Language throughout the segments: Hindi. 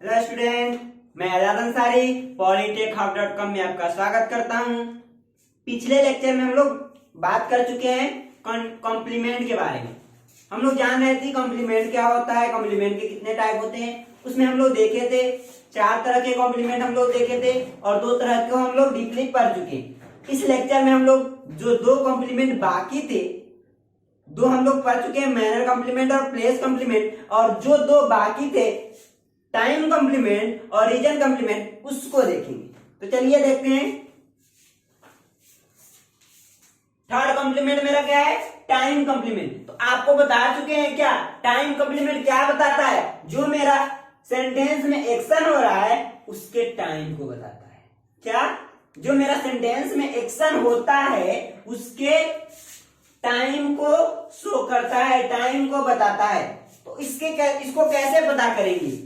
हेलो स्टूडेंट, मैं आजाद अंसारी polytechhub.com में आपका स्वागत करता हूं। पिछले लेक्चर में हम लोग बात कर चुके हैं कॉम्प्लीमेंट के बारे में। हम लोग जान रहे थे कॉम्प्लीमेंट क्या होता है, कॉम्प्लीमेंट के कितने टाइप होते हैं। उसमें हम लोग देखे थे 4 तरह के कॉम्प्लीमेंट हम लोग देखे थे और 2 तरह को हम लोग डीपली पढ़ चुके हैं। इस लेक्चर में हम लोग जो 2 कॉम्प्लीमेंट बाकी थे, 2 हम लोग पढ़ चुके हैं, मैनर कॉम्प्लीमेंट और प्लेस कॉम्प्लीमेंट, और जो 2 बाकी थे टाइम कॉम्प्लीमेंट और रीजन कॉम्प्लीमेंट, उसको देखेंगे। तो चलिए देखते हैं। थर्ड कॉम्प्लीमेंट मेरा क्या है? Time complement. तो आपको बता चुके हैं क्या टाइम कॉम्प्लीमेंट क्या बताता है? जो मेरा सेंटेंस में एक्शन हो रहा है उसके टाइम को बताता है। क्या? जो मेरा सेंटेंस में एक्शन होता है उसके टाइम को शो करता है, टाइम को बताता है। तो इसको कैसे पता करेंगे?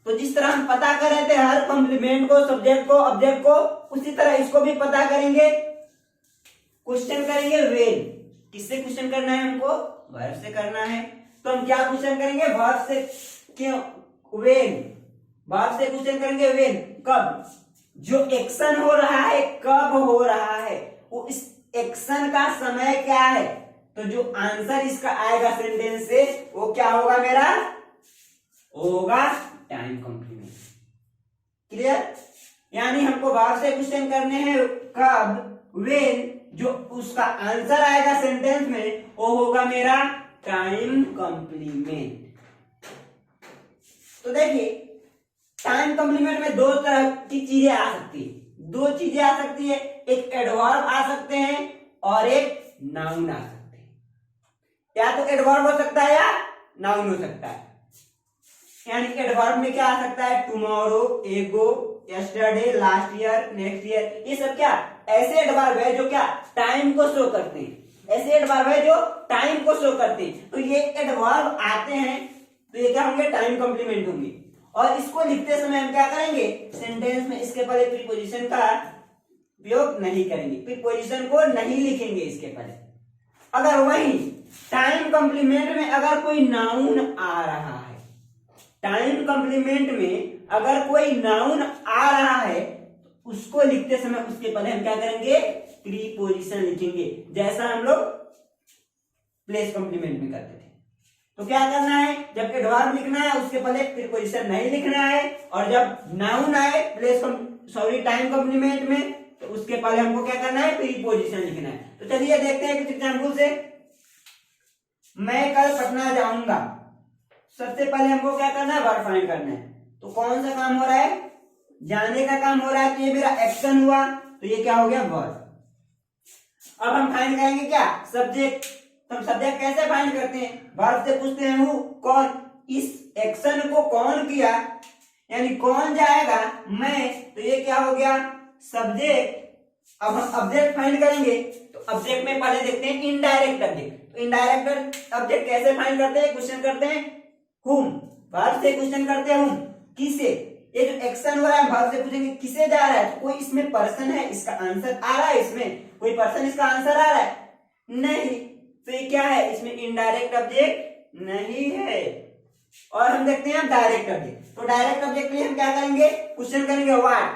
तो जिस तरह हम पता कर रहे थे हर कॉम्प्लीमेंट को, सब्जेक्ट को, ऑब्जेक्ट को, उसी तरह इसको भी पता करेंगे। क्वेश्चन करेंगे व्हेन। किससे क्वेश्चन करना है हमको? वर्ब से करना है। तो हम क्या क्वेश्चन करेंगे? वर्ब से। क्यों? व्हेन। वर्ब से क्वेश्चन करेंगे व्हेन, कब? जो एक्शन हो रहा है कब हो रहा है, वो इस एक्शन का समय क्या है। तो जो आंसर इसका आएगा सेंटेंस से वो क्या होगा मेरा? होगा टाइम कॉम्प्लीमेंट। क्लियर? यानी हमको वर्ब से क्वेश्चन करने हैं कब, व्हेन, जो उसका आंसर आएगा सेंटेंस में वो होगा मेरा टाइम कॉम्प्लीमेंट। तो देखिए टाइम कॉम्प्लीमेंट में 2 तरह की चीजें आ सकती है। 2 चीजें आ सकती है, एक एडवर्ब आ सकते हैं और एक नाउन आ सकते हैं। या तो एडवर्ब हो सकता है या नाउन हो सकता है। यानी एडवर्ब में क्या आ सकता है? टुमारो, एगो, yesterday, last year, next year. ये सब क्या ऐसे एडवर्ब है जो क्या टाइम को शो करते हैं। ऐसे एडवर्ब है जो टाइम को शो करते हैं। तो ये एडवर्ब आते हैं तो ये क्या होंगे? टाइम कॉम्प्लीमेंट होंगे। और इसको लिखते समय हम क्या करेंगे? सेंटेंस में इसके पहले प्रीपोजिशन का उपयोग नहीं करेंगे, प्रीपोजिशन को नहीं लिखेंगे इसके पहले। अगर वही टाइम कॉम्प्लीमेंट में अगर कोई नाउन आ रहा है, टाइम कॉम्प्लीमेंट में अगर कोई नाउन आ रहा है उसको लिखते समय उसके पहले हम क्या करेंगे? प्रीपोजिशन लिखेंगे, जैसा हम लोग प्लेस कॉम्प्लीमेंट में करते थे। तो क्या करना है? जब एडवर्ब लिखना है उसके पहले प्रीपोजिशन नहीं लिखना है, और जब नाउन आए टाइम कॉम्प्लीमेंट में तो उसके पहले हमको क्या करना है? प्रीपोजिशन लिखना है। तो चलिए देखते हैं कुछ एग्जाम्पल से। मैं कल पटना जाऊंगा। सबसे पहले हमको क्या करना है? वर्ब फाइंड करना है। तो कौन सा काम हो रहा है? जाने का काम हो रहा है। तो ये मेरा एक्शन हुआ, तो ये क्या हो गया? वर्ब। अब हम फाइंड करेंगे क्या? सब्जेक्ट। तो हम सब्जेक्ट कैसे फाइंड करते हैं? वर्ब से पूछते हैं हु, कौन। इस एक्शन को कौन किया, यानी कौन जाएगा? मैं। तो ये क्या हो गया? सब्जेक्ट। अब हम ऑब्जेक्ट फाइंड करेंगे। तो ऑब्जेक्ट में पहले देखते हैं इनडायरेक्ट ऑब्जेक्ट। तो इनडायरेक्ट ऑब्जेक्ट कैसे फाइंड करते हैं? क्वेश्चन करते हैं हुम। वर्ब से क्वेश्चन करते हैं हुम, किसे। ये जो एक्शन हो रहा है वर्ब से पूछेंगे किसे जा रहा है। तो कोई इसमें पर्सन है, इसका आंसर आ रहा है। इसमें कोई पर्सन इसका आंसर आ रहा है? नहीं। तो ये क्या है? इसमें इनडायरेक्ट ऑब्जेक्ट नहीं है। और हम देखते हैं डायरेक्ट ऑब्जेक्ट। तो डायरेक्ट ऑब्जेक्ट के लिए हम क्या करेंगे? क्वेश्चन करेंगे व्हाट,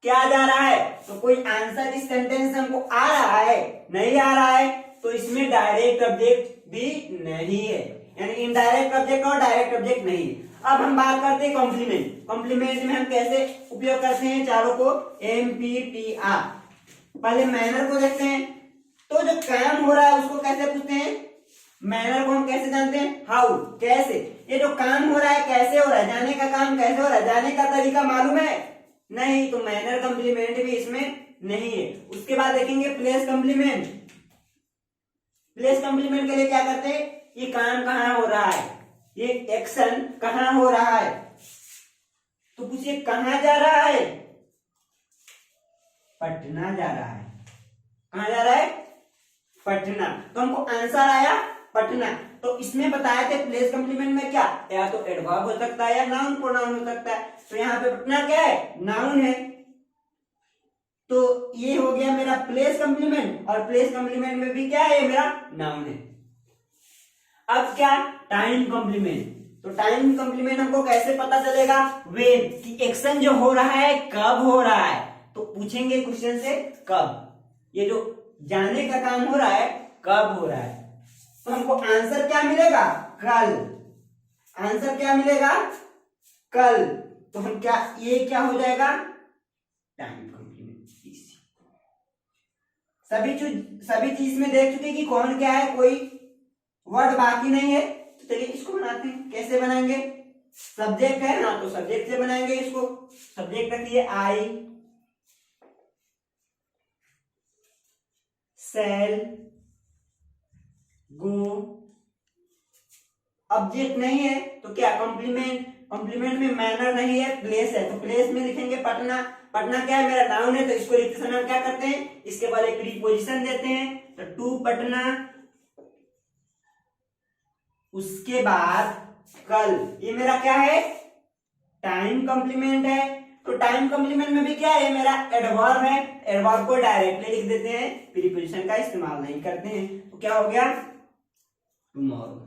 क्या जा रहा है। तो कोई आंसर इस सेंटेंस में हमको आ रहा है? नहीं आ रहा है, तो इसमें डायरेक्ट ऑब्जेक्ट भी नहीं है। यानी इनडायरेक्ट ऑब्जेक्ट और डायरेक्ट ऑब्जेक्ट नहीं है। अब हम बात करते हैं कॉम्प्लीमेंट। कॉम्प्लीमेंट में हम कैसे उपयोग करते हैं चारों को? MPTR। पहले मैनर को देखते हैं। तो जो काम हो रहा है उसको कैसे पूछते हैं? मैनर को हम कैसे जानते हैं? हाउ, कैसे। ये जो काम हो रहा है कैसे हो रहा है? जाने का काम कैसे हो रहा है? जाने का तरीका मालूम है? नहीं। तो मैनर कॉम्प्लीमेंट भी इसमें नहीं है। उसके बाद देखेंगे प्लेस कॉम्प्लीमेंट। प्लेस कॉम्प्लीमेंट के लिए क्या करते हैं? ये काम कहाँ हो रहा है, ये एक्शन कहाँ हो रहा है। तो पूछिए कहाँ जा रहा है? पटना जा रहा है। कहाँ जा रहा है? पटना। तो हमको आंसर आया पटना। तो इसमें बताया थे प्लेस कॉम्प्लीमेंट में क्या, या तो एडवर्ब हो सकता है या नाउन प्रोनाउन हो सकता है। तो यहाँ पे पटना क्या है? नाउन है। तो ये हो गया मेरा प्लेस कॉम्प्लीमेंट, और प्लेस कॉम्प्लीमेंट में भी क्या है? ये मेरा नाउन है। अब क्या? Time complement. तो टाइम कॉम्प्लीमेंट हमको कैसे पता चलेगा? व्हेन, कि एक्शन जो हो रहा है कब हो रहा है। तो पूछेंगे क्वेश्चन से कब, ये जो जाने का काम हो रहा है कब हो रहा है। तो हमको आंसर क्या मिलेगा? कल। आंसर क्या मिलेगा? कल। तो हम क्या, ये क्या हो जाएगा? Time complement. सभी चीज में देख चुके कि कौन क्या है, कोई वर्ड बाकी नहीं है। तो चलिए इसको बनाते हैं। कैसे बनाएंगे? सब्जेक्ट है ना, तो सब्जेक्ट से बनाएंगे इसको। सब्जेक्ट रखिए आई सेल गो। ऑब्जेक्ट नहीं है तो क्या? कॉम्प्लीमेंट। कॉम्प्लीमेंट में मैनर नहीं है, प्लेस है, तो प्लेस में लिखेंगे पटना। पटना क्या है? मेरा नाउन है, तो इसको लिखते समय हम क्या करते हैं? इसके बाद एक प्रीपोजिशन देते हैं, तो टू पटना, उसके बाद कल। ये मेरा क्या है? टाइम कॉम्प्लीमेंट है। तो टाइम कॉम्प्लीमेंट में भी क्या है? मेरा एडवर्ब है। एडवर्ब को डायरेक्टली लिख देते हैं, प्रीपोजिशन का इस्तेमाल नहीं करते हैं। तो क्या हो गया? टुमारो।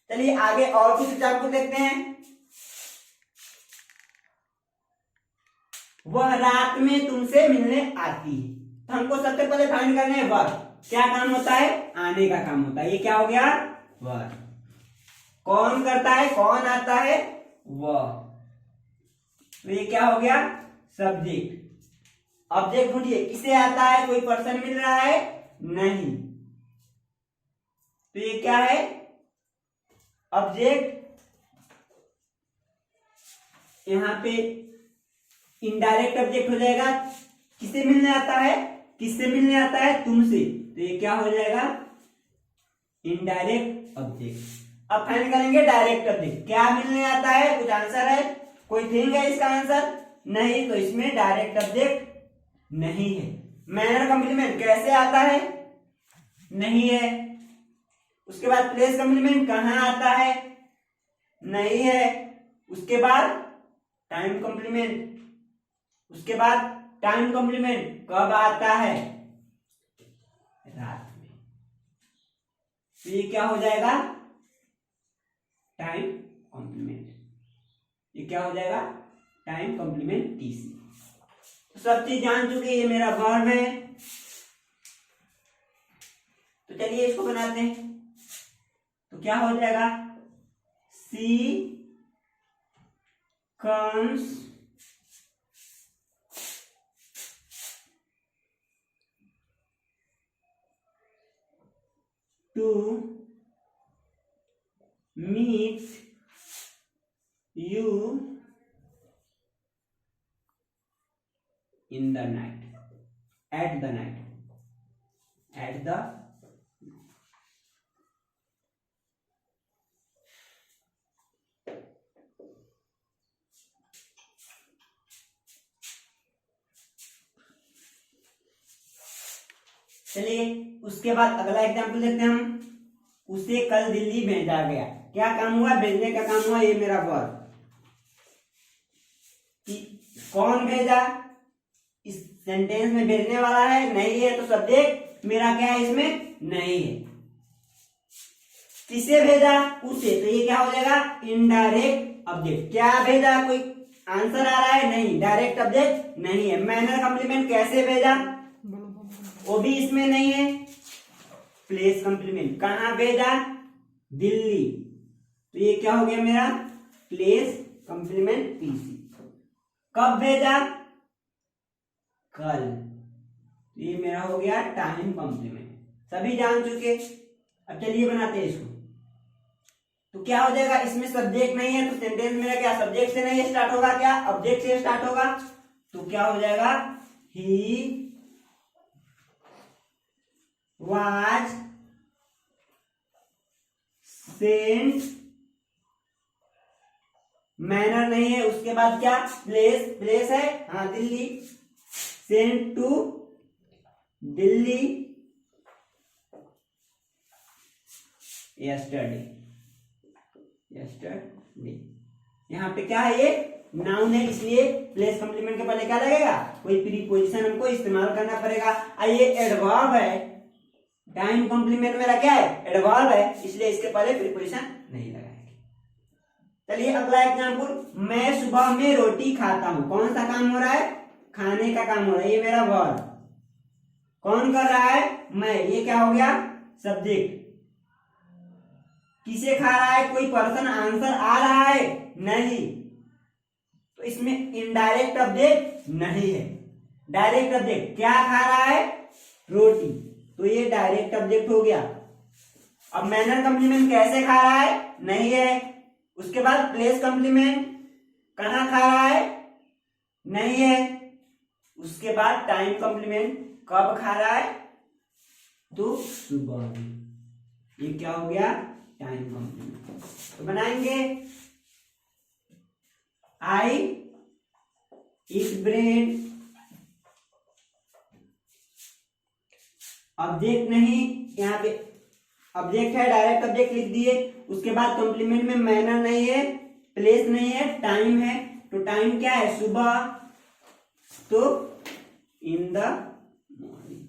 चलिए आगे और कुछ एग्जाम्पल देखते हैं। वह रात में तुमसे मिलने आती है। तो हमको सबसे पहले फाइंड करने हैं वर्ब। क्या काम होता है? आने का काम होता है। ये क्या हो गया? वर्ब। कौन करता है? कौन आता है? वह। तो ये क्या हो गया? सब्जेक्ट। ऑब्जेक्ट ढूंढिए, किसे आता है? कोई पर्सन मिल रहा है? नहीं। तो ये क्या है? ऑब्जेक्ट। यहां पे इनडायरेक्ट ऑब्जेक्ट हो जाएगा। किसे मिलने आता है? किससे मिलने आता है? तुमसे। तो ये क्या हो जाएगा? Indirect object. अब फाइंड करेंगे डायरेक्ट ऑब्जेक्ट। क्या मिलने आता है? कुछ आंसर है? कोई थिंग है इसका आंसर? नहीं, तो इसमें डायरेक्ट ऑब्जेक्ट नहीं है। मैनर कॉम्प्लीमेंट कैसे आता है? नहीं है। उसके बाद प्लेस कॉम्प्लीमेंट कहां आता है? नहीं है। उसके बाद टाइम कॉम्प्लीमेंट। उसके बाद टाइम कॉम्प्लीमेंट कब आता है? रात में। तो ये क्या हो जाएगा? Time complement. ये क्या हो जाएगा? Time complement TC. तो सब चीज जान चुके, ये मेरा वर्ब है। तो चलिए इसको बनाते हैं। तो क्या हो जाएगा? सी comes to meet you in the night, at the night, at the चलिए उसके बाद अगला एग्जाम्पल देखते हैं हम। उसे कल दिल्ली भेजा गया। क्या काम हुआ? भेजने का काम हुआ। ये मेरा वर्ब। कौन भेजा? इस सेंटेंस में भेजने वाला है? नहीं है। तो सब्जेक्ट मेरा क्या है इसमें? नहीं है। किसे भेजा? उसे। तो ये क्या हो जाएगा? Indirect object. क्या भेजा? कोई आंसर आ रहा है? नहीं। डायरेक्ट ऑब्जेक्ट नहीं है। मैनर कॉम्प्लीमेंट कैसे भेजा? वो भी इसमें नहीं है। प्लेस कॉम्प्लीमेंट कहां भेजा? दिल्ली। तो ये क्या हो गया मेरा? Place complement PC. कब भेजा? कल। तो ये मेरा हो गया टाइम कॉम्प्लीमेंट। सभी जान चुके। अब चलिए बनाते हैं इसको। तो क्या हो जाएगा? इसमें सब्जेक्ट नहीं है, तो सेंटेंस मेरा क्या सब्जेक्ट से नहीं स्टार्ट होगा? क्या ऑब्जेक्ट से स्टार्ट होगा? तो क्या हो जाएगा? ही was sent। मैनर नहीं है। उसके बाद क्या? प्लेस। प्लेस है हाँ Delhi. Sent to Delhi yesterday. Yesterday यहाँ पे क्या है? ये नाउन है, इसलिए प्लेस कॉम्प्लीमेंट के पहले क्या लगेगा? कोई प्रीपोजिशन हमको इस्तेमाल करना पड़ेगा। ये एडवर्ब है, टाइम कॉम्प्लीमेंट मेरा क्या है, एडवर्ब है, इसलिए इसके पहले प्रीपोजिशन नहीं लगाएंगे। चलिए अगला एग्जांपल, मैं सुबह में रोटी खाता हूं। कौन सा काम हो रहा है, खाने का काम हो रहा है, ये मेरा वर्ब। कौन कर रहा है, मैं, ये क्या हो गया, सब्जेक्ट। किसे खा रहा है, कोई पर्सन आंसर आ रहा है, नहीं, तो इसमें इनडायरेक्ट ऑब्जेक्ट नहीं है। डायरेक्ट ऑब्जेक्ट क्या खा रहा है, रोटी, तो ये डायरेक्ट ऑब्जेक्ट हो गया। अब मैनर कॉम्प्लीमेंट कैसे खा रहा है, नहीं है। उसके बाद प्लेस कॉम्प्लीमेंट कहां खा रहा है, नहीं है। उसके बाद टाइम कॉम्प्लीमेंट कब खा रहा है, तो सुबह में। ये क्या हो गया, टाइम कॉम्प्लीमेंट। तो बनाएंगे, आई ईट ब्रेड, ऑब्जेक्ट नहीं, यहाँ पे ऑब्जेक्ट है, डायरेक्ट ऑब्जेक्ट लिख दिए। उसके बाद कॉम्प्लीमेंट में मैनर नहीं है, प्लेस नहीं है, टाइम है। तो टाइम क्या है, सुबह, तो इन द मॉर्निंग।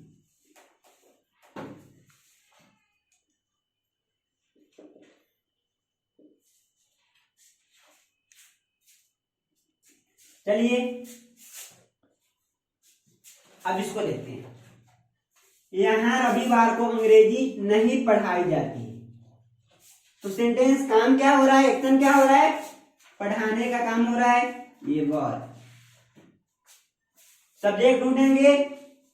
चलिए अब इसको देखते हैं। यहां रविवार को अंग्रेजी नहीं पढ़ाई जाती है, तो सेंटेंस काम क्या हो रहा है, एक्शन क्या हो रहा है, पढ़ाने का काम हो रहा है, ये वर्ब। सब्जेक्ट ढूंढेंगे,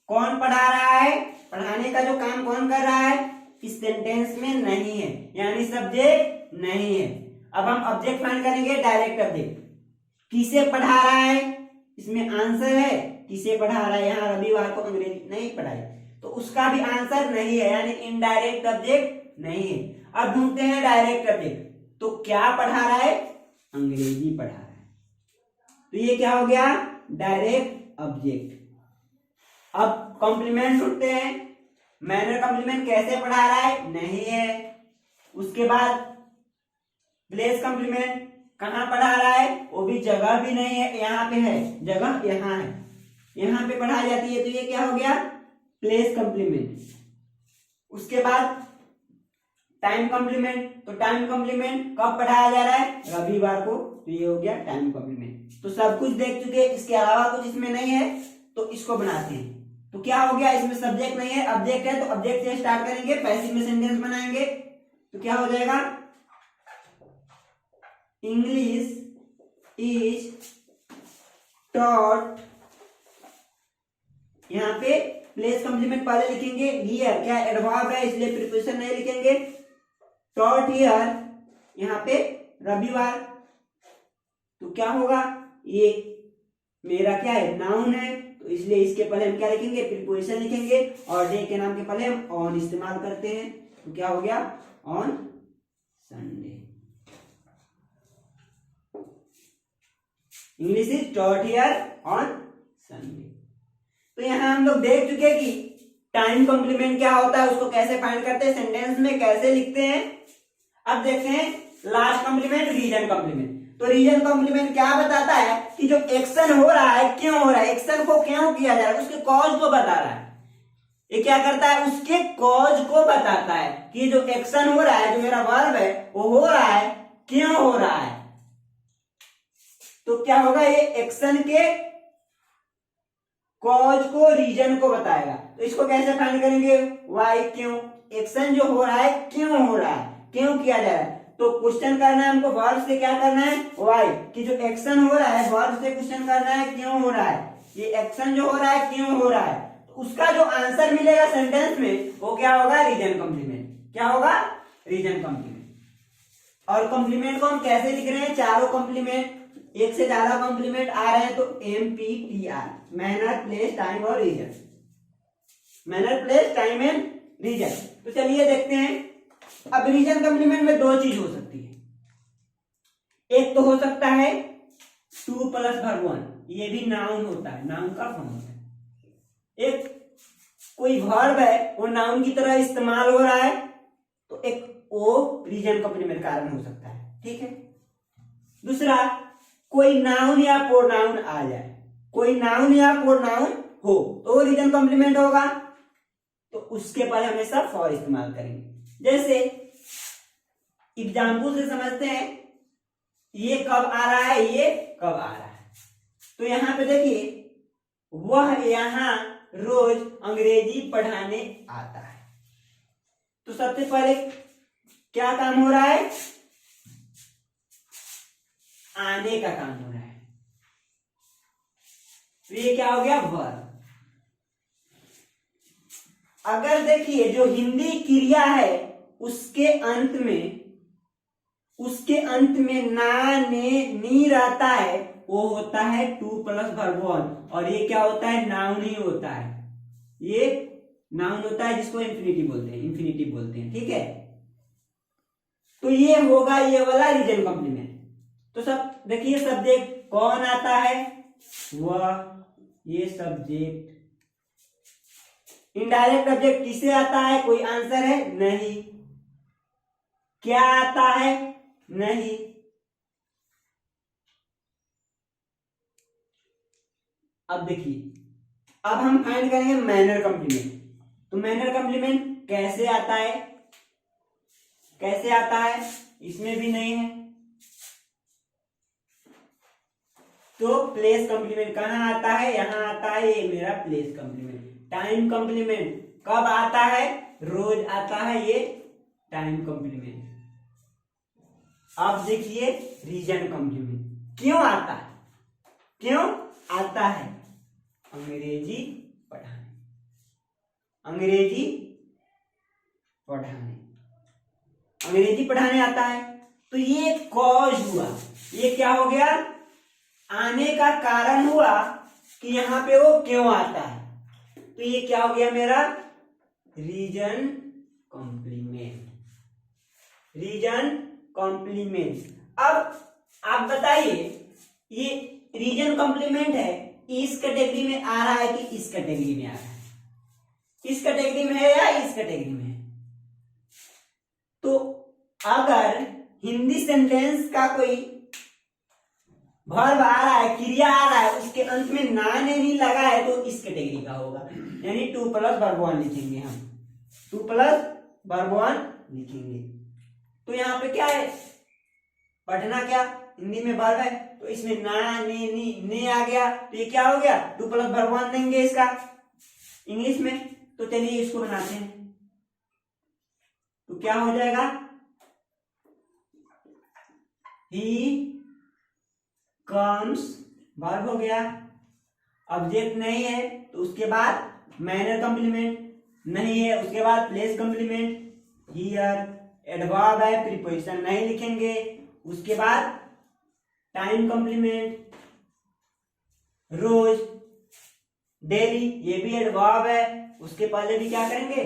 कौन पढ़ा रहा है, पढ़ाने का जो काम कौन कर रहा है, इस सेंटेंस में नहीं है, यानी सब्जेक्ट नहीं है। अब हम ऑब्जेक्ट फाइंड करेंगे, डायरेक्ट ऑब्जेक्ट। किसे पढ़ा रहा है, इसमें आंसर है, किसे पढ़ा रहा है, यहाँ रविवार को अंग्रेजी नहीं पढ़ाई, तो उसका भी आंसर नहीं है, यानी इनडायरेक्ट ऑब्जेक्ट नहीं है। अब ढूंढते हैं डायरेक्ट ऑब्जेक्ट, तो क्या पढ़ा रहा है, अंग्रेजी पढ़ा रहा है, तो ये क्या हो गया, डायरेक्ट ऑब्जेक्ट। अब कॉम्प्लीमेंट ढूंढते हैं, मैनर कॉम्प्लीमेंट कैसे पढ़ा रहा है, नहीं है। उसके बाद प्लेस कॉम्प्लीमेंट कहां पढ़ा रहा है, वो भी जगह भी नहीं है, यहाँ पे है, जगह यहाँ है, यहाँ पे पढ़ाई जाती है, तो ये क्या हो गया, प्लेस कॉम्प्लीमेंट। उसके बाद टाइम कॉम्प्लीमेंट, तो टाइम कॉम्प्लीमेंट कब पढ़ाया जा रहा है, रविवार को, तो ये हो गया टाइम कॉम्प्लीमेंट। तो सब कुछ देख चुके, इसके अलावा कुछ इसमें नहीं है, तो इसको बनाते हैं। तो क्या हो गया, इसमें सब्जेक्ट नहीं है, ऑब्जेक्ट है, तो ऑब्जेक्ट से स्टार्ट करेंगे, पैसिव में सेंटेंस बनाएंगे, तो क्या हो जाएगा, इंग्लिश इज टॉट। यहाँ पे प्लेस कॉम्प्लीमेंट पहले लिखेंगे, हियर क्या एडवर्ब है, इसलिए प्रीपोजिशन नहीं लिखेंगे। टॉट हियर, यहाँ पे रविवार, तो क्या होगा, ये मेरा क्या है, नाउन है, तो इसलिए इसके पहले हम क्या लिखेंगे, प्रीपोजिशन लिखेंगे, और डे के नाम के पहले हम ऑन इस्तेमाल करते हैं, तो क्या हो गया, on Sunday. English is taught here on Sunday. तो यहां हम लोग देख चुके कि टाइम कॉम्प्लीमेंट क्या होता है, उसको कैसे फाइंड करते हैं, सेंटेंस में कैसे लिखते हैं। अब देखते हैं लास्ट कॉम्प्लीमेंट, रीजन कॉम्प्लीमेंट। तो रीजन कॉम्प्लीमेंट क्या बताता है कि जो एक्शन हो रहा है, क्यों हो रहा है, एक्शन को क्यों किया जा रहा है, उसके कॉज को बता रहा है। ये क्या करता है, उसके कॉज को बताता है कि जो एक्शन हो रहा है, जो मेरा वर्ब है, वो हो रहा है, क्यों हो रहा है। तो क्या होगा, ये एक्शन के कॉज को, रीजन को बताएगा। तो इसको कैसे फाइंड करेंगे, वाई, क्यों, एक्शन जो हो रहा है क्यों हो रहा है, क्यों किया जा रहा है। तो क्वेश्चन करना है हमको, वर्ब से क्या करना है, वाई, कि जो एक्शन हो रहा है, वर्ब से क्वेश्चन करना है क्यों हो रहा है, ये एक्शन जो हो रहा है क्यों हो रहा है। तो उसका जो आंसर मिलेगा सेंटेंस में, वो क्या होगा, रीजन कॉम्प्लीमेंट। क्या होगा, रीजन कॉम्प्लीमेंट। और कॉम्प्लीमेंट को हम कैसे लिख रहे हैं, चारों कॉम्प्लीमेंट, एक से ज्यादा कॉम्प्लीमेंट आ रहे हैं तो MPTR, मैनर, प्लेस, टाइम और reason, manner, place, time and reason. तो चलिए देखते हैं। अब रीजन कॉम्प्लीमेंट में दो चीज हो सकती है, एक तो हो सकता है 2 + verb 1, ये भी नाउन होता है, नाउन का फॉर्म होता है। एक कोई वर्ब है, वो नाउन की तरह इस्तेमाल हो रहा है, तो एक वो रीजन कॉम्प्लीमेंट कारण हो सकता है, ठीक है। दूसरा, कोई नाउन या प्रोनाउन आ जाए, कोई नाउन या प्रोनाउन हो, तो वो रीजन कॉम्प्लीमेंट होगा। तो उसके पहले हमेशा फॉर इस्तेमाल करेंगे। जैसे एग्जाम्पल से समझते हैं, ये कब आ रहा है, ये कब आ रहा है। तो यहां पे देखिए, वह यहां रोज अंग्रेजी पढ़ाने आता है। तो सबसे पहले क्या काम हो रहा है, आने का काम हो रहा है। तो ये क्या हो गया, वर्ब। अगर देखिए जो हिंदी क्रिया है उसके अंत में ना ने नी रहता है, वो होता है टू प्लस वर्ब वन, और ये क्या होता है, नाउन ही होता है। ये नाउन होता है जिसको इन्फिनिटिव बोलते हैं, ठीक है। तो ये होगा ये वाला रीजन कॉम्प्लीमेंट। तो सब देखिए, सब्जेक्ट कौन आता है, वह, ये सब्जेक्ट। इनडायरेक्ट ऑब्जेक्ट किसे आता है, कोई आंसर है, नहीं। क्या आता है, नहीं। अब देखिए, अब हम फाइंड करेंगे मैनर कॉम्प्लीमेंट। तो मैनर कॉम्प्लीमेंट कैसे आता है, इसमें भी नहीं है। तो प्लेस कॉम्प्लीमेंट कहां आता है, यहां आता है, ये मेरा प्लेस कॉम्प्लीमेंट। टाइम कॉम्प्लीमेंट कब आता है, रोज आता है, ये टाइम कॉम्प्लीमेंट। अब देखिए रीजन कॉम्प्लीमेंट क्यों आता है, अंग्रेजी पढ़ाने आता है। तो ये कॉज हुआ, ये क्या हो गया, आने का कारण हुआ कि यहां पे वो क्यों आता है। तो ये क्या हो गया मेरा, रीजन कॉम्प्लीमेंट। अब आप बताइए, ये रीजन कॉम्प्लीमेंट है, इस कैटेगरी में आ रहा है कि इस कैटेगरी में आ रहा है, इस कैटेगरी में है या इस कैटेगरी में है। तो अगर हिंदी सेंटेंस का कोई वर्ब आ रहा है, क्रिया आ रहा है, उसके अंत में ना ने नहीं लगा है, तो इस कैटेगरी का होगा, यानी टू प्लस वर्ब वन लिखेंगे हम, टू प्लस वर्ब वन लिखेंगे। तो यहाँ पे क्या है, पढ़ना क्या हिंदी में वर्ब है, तो इसमें ना ने नी ने आ गया, तो ये क्या हो गया, टू प्लस वर्ब वन देंगे इसका इंग्लिश में। तो चलिए इसको बनाते हैं। तो क्या हो जाएगा, ही कम्स, वर्ब हो गया, ऑब्जेक्ट नहीं है, तो उसके बाद मैनर कॉम्प्लीमेंट नहीं है, उसके बाद प्लेस कॉम्प्लीमेंट, हियर एडवर्ब है, प्रीपोजिशन नहीं लिखेंगे, उसके बाद टाइम कॉम्प्लीमेंट, रोज, डेली, ये भी एडवर्ब है, उसके पहले भी क्या करेंगे,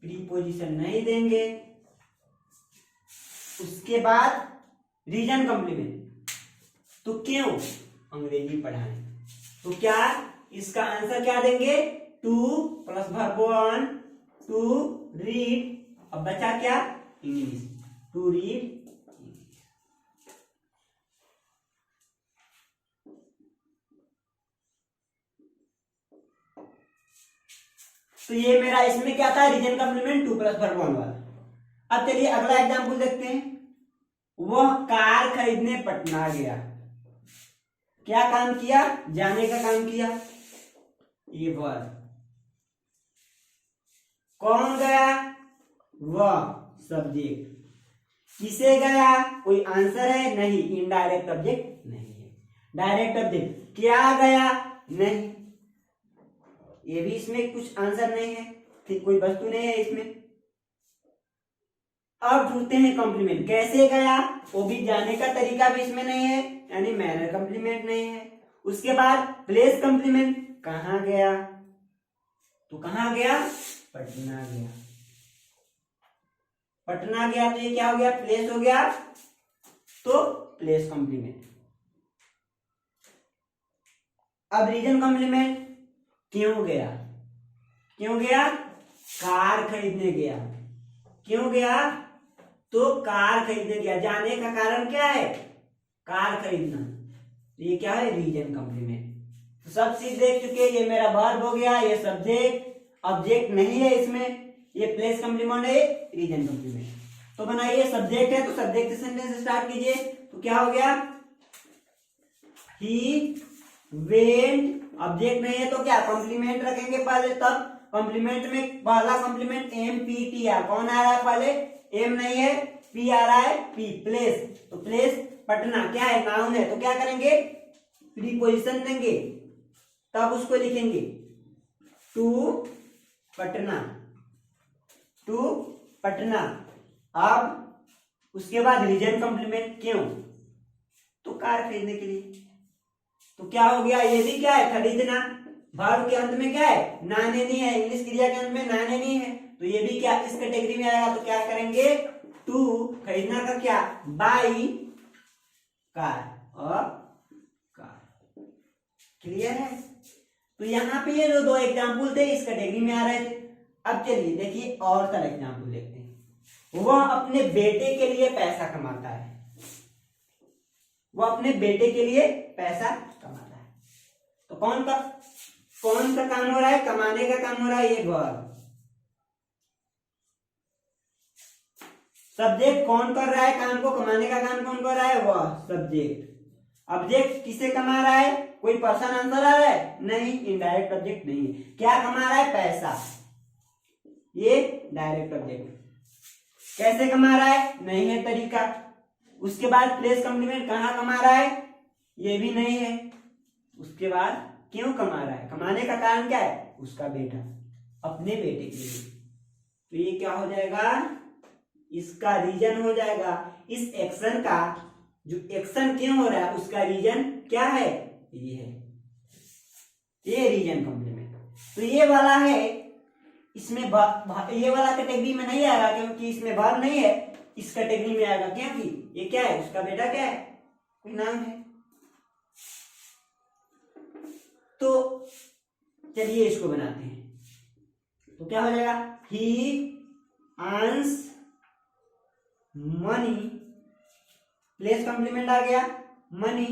प्रीपोजिशन नहीं देंगे, उसके बाद रीजन कॉम्प्लीमेंट। तो क्यों, अंग्रेजी पढ़ाएं। तो क्या इसका आंसर क्या देंगे, to plus verb one, to read, अब बचा क्या, इंग्लिश, टू रीड। तो ये मेरा इसमें क्या था, reason complement, to plus verb one वाला। अब चलिए अगला एग्जांपल देखते हैं। वह कार खरीदने पटना गया, क्या काम किया, जाने का काम किया, ये वर्ब। कौन गया, वह, सब्जेक्ट। किसे गया, कोई आंसर है, नहीं, इनडायरेक्ट ऑब्जेक्ट नहीं है। डायरेक्ट ऑब्जेक्ट, क्या गया, नहीं, ये भी इसमें कुछ आंसर नहीं है, ठीक, कोई वस्तु नहीं है इसमें। अब ढूंढते हैं कॉम्प्लीमेंट, कैसे गया, वो भी जाने का तरीका भी इसमें नहीं है, यानी मैनर कॉम्प्लीमेंट नहीं है। उसके बाद प्लेस कॉम्प्लीमेंट, कहां गया, तो कहां गया, पटना गया, पटना गया, तो ये क्या हो गया, प्लेस हो गया, तो प्लेस कॉम्प्लीमेंट। अब रीजन कॉम्प्लीमेंट, क्यों गया, कार खरीदने गया, क्यों गया, तो कार खरीदने गया, जाने का कारण क्या है, कार खरीदना, तो ये क्या है, रीजन कॉम्प्लीमेंट। तो सब चीज देख चुके, ये मेरा वर्ब हो गया, ये सब्जेक्ट, ऑब्जेक्ट नहीं है इसमें, ये प्लेस कॉम्प्लीमेंट है, रीजन कॉम्प्लीमेंट। तो बनाइए, सब्जेक्ट है तो सब्जेक्ट से सेंटेंस स्टार्ट कीजिए। तो क्या हो गया, ही वेंट, ऑब्जेक्ट नहीं है तो क्या कॉम्प्लीमेंट रखेंगे पहले, तब कॉम्प्लीमेंट में पहला complement M P T R, कौन आ रहा है पहले, एम नहीं है, पी आ रहा है, पी प्लेस, तो प्लेस पटना क्या है, नाउन है, तो क्या करेंगे प्रीपोजिशन देंगे, तब उसको लिखेंगे टू पटना, टू पटना। अब उसके बाद रीजन कॉम्प्लीमेंट, क्यों, तो कार खरीदने के लिए। तो क्या हो गया, ये भी क्या है खरीदना, वर्ब के अंत में क्या है नाने नहीं है, इंग्लिश क्रिया के अंत में नाने नहीं है, तो ये भी क्या इस कैटेगरी में आएगा। तो क्या करेंगे, टू खरीदना का क्या, बाई कार, और कार, क्लियर है। तो यहाँ पे ये जो दो एग्जाम्पल थे इस कैटेगरी में आ रहे थे। अब चलिए देखिए और तरह एग्जाम्पल देखते हैं। वह अपने बेटे के लिए पैसा कमाता है, वह अपने बेटे के लिए पैसा कमाता है, तो कौन सा काम हो रहा है, कमाने का काम हो रहा है, ये वर्ब। सब्जेक्ट कौन कर रहा है काम को, कमाने का काम कौन कर रहा है, वह सब्जेक्ट। ऑब्जेक्ट किसे कमा रहा है, कोई पर्सन आंसर आ रहा है, नहीं, इनडायरेक्ट ऑब्जेक्ट नहीं है। क्या कमा रहा है, पैसा, ये डायरेक्ट ऑब्जेक्ट। कैसे कमा रहा है, नहीं है तरीका। उसके बाद प्लेस कॉम्प्लीमेंट, कहाँ कमा रहा है, ये भी नहीं है। उसके बाद क्यों कमा रहा है, कमाने का कारण क्या है, उसका बेटा, अपने बेटे के लिए। तो ये क्या हो जाएगा, इसका रीजन हो जाएगा। इस एक्शन का जो एक्शन क्यों हो रहा है उसका रीजन क्या है, ये है, ये रीजन कॉम्प्लीमेंट। तो ये वाला है, इसमें ये वाला कैटेगरी में नहीं आएगा क्योंकि इसमें वर्ब नहीं है, इस कैटेगरी में आएगा क्योंकि ये क्या है, उसका बेटा क्या है, कोई नाम है। तो चलिए इसको बनाते हैं। तो क्या हो जाएगा, he earns money, place complement आ गया, मनी,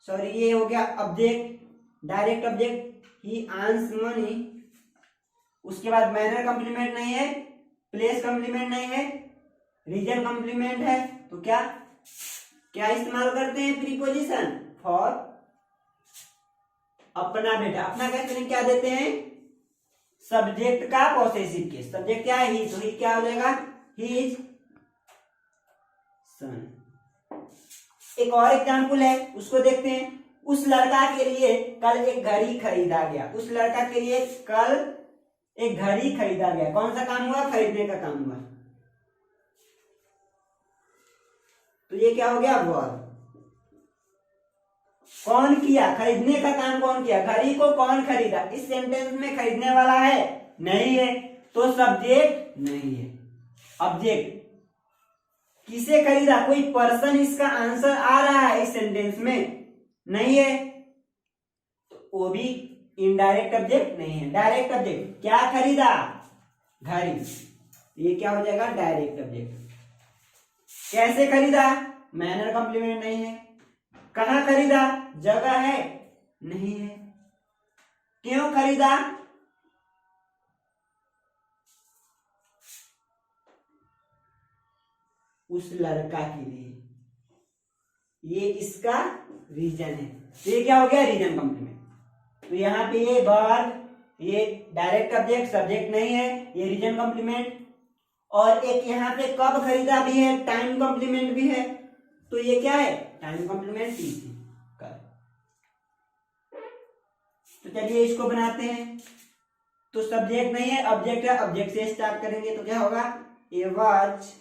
सॉरी ये हो गया object, direct object, he earns money. उसके बाद मैनर कॉम्प्लीमेंट नहीं है, प्लेस कॉम्प्लीमेंट नहीं है, रीजन कॉम्प्लीमेंट है। तो क्या क्या इस्तेमाल करते हैं, प्रीपोजिशन, फॉर अपना बेटा। अपना कहते हैं क्या देते हैं, सब्जेक्ट का पॉसेसिव केस, सब्जेक्ट क्या है ही, तो ही क्या हो जाएगा, हिज सन। एक और एग्जाम्पल है उसको देखते हैं। उस लड़का के लिए कल एक घड़ी खरीदा गया, उस लड़का के लिए कल एक घड़ी खरीदा गया, कौन सा काम हुआ, खरीदने का काम हुआ। तो ये क्या हो गया, वर्ब। कौन किया, खरीदने का काम कौन किया, घड़ी को कौन खरीदा, इस सेंटेंस में खरीदने वाला है नहीं है, तो सब्जेक्ट नहीं है, ऑब्जेक्ट। किसे खरीदा, कोई पर्सन इसका आंसर आ रहा है इस सेंटेंस में नहीं है, तो वो भी इनडायरेक्ट ऑब्जेक्ट नहीं है, डायरेक्ट ऑब्जेक्ट। क्या खरीदा, घड़ी, ये क्या हो जाएगा, डायरेक्ट ऑब्जेक्ट। कैसे खरीदा, मैनर कॉम्प्लीमेंट नहीं है। कहाँ खरीदा, जगह है नहीं है। क्यों खरीदा, उस लड़का के लिए, ये इसका रीजन है। तो ये क्या हो गया, रीजन कॉम्प्लीमेंट। तो यहाँ पे ये वर्ब, ये डायरेक्ट ऑब्जेक्ट, सब्जेक्ट नहीं है, ये रीजन कॉम्प्लीमेंट। और एक यहाँ पे कब खरीदा भी है, टाइम कॉम्प्लीमेंट भी है। तो ये क्या है, टाइम कॉम्प्लीमेंट कर। तो चलिए इसको बनाते हैं। तो सब्जेक्ट नहीं है, ऑब्जेक्ट है, ऑब्जेक्ट से स्टार्ट करेंगे। तो क्या होगा, ए वॉच,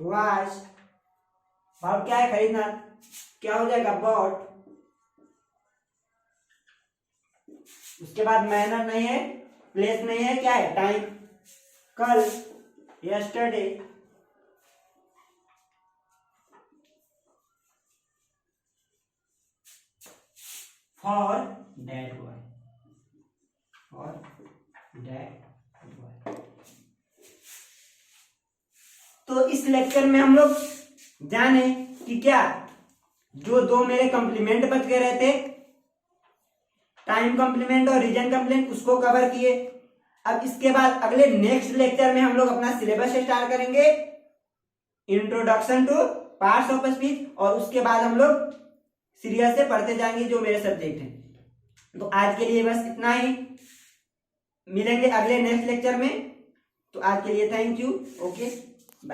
वॉच, वर्ब क्या है, खरीदना, क्या हो जाएगा, बॉट। उसके बाद मैनर नहीं है, प्लेस नहीं है, क्या है, टाइम, कल, yesterday. For that boy, for that boy. तो इस लेक्चर में हम लोग जाने कि क्या जो दो मेरे कंप्लीमेंट बच गए रहते, टाइम कंप्लीमेंट और रीजन कंप्लीमेंट, उसको कवर किए। अब इसके बाद अगले नेक्स्ट लेक्चर में हम लोग अपना सिलेबस स्टार्ट करेंगे, introduction two parts of speech, और उसके बाद हम लोग सीरियल से पढ़ते जाएंगे जो मेरे सब्जेक्ट हैं। तो आज के लिए बस इतना ही, मिलेंगे अगले नेक्स्ट लेक्चर में। तो आज के लिए थैंक यू, ओके।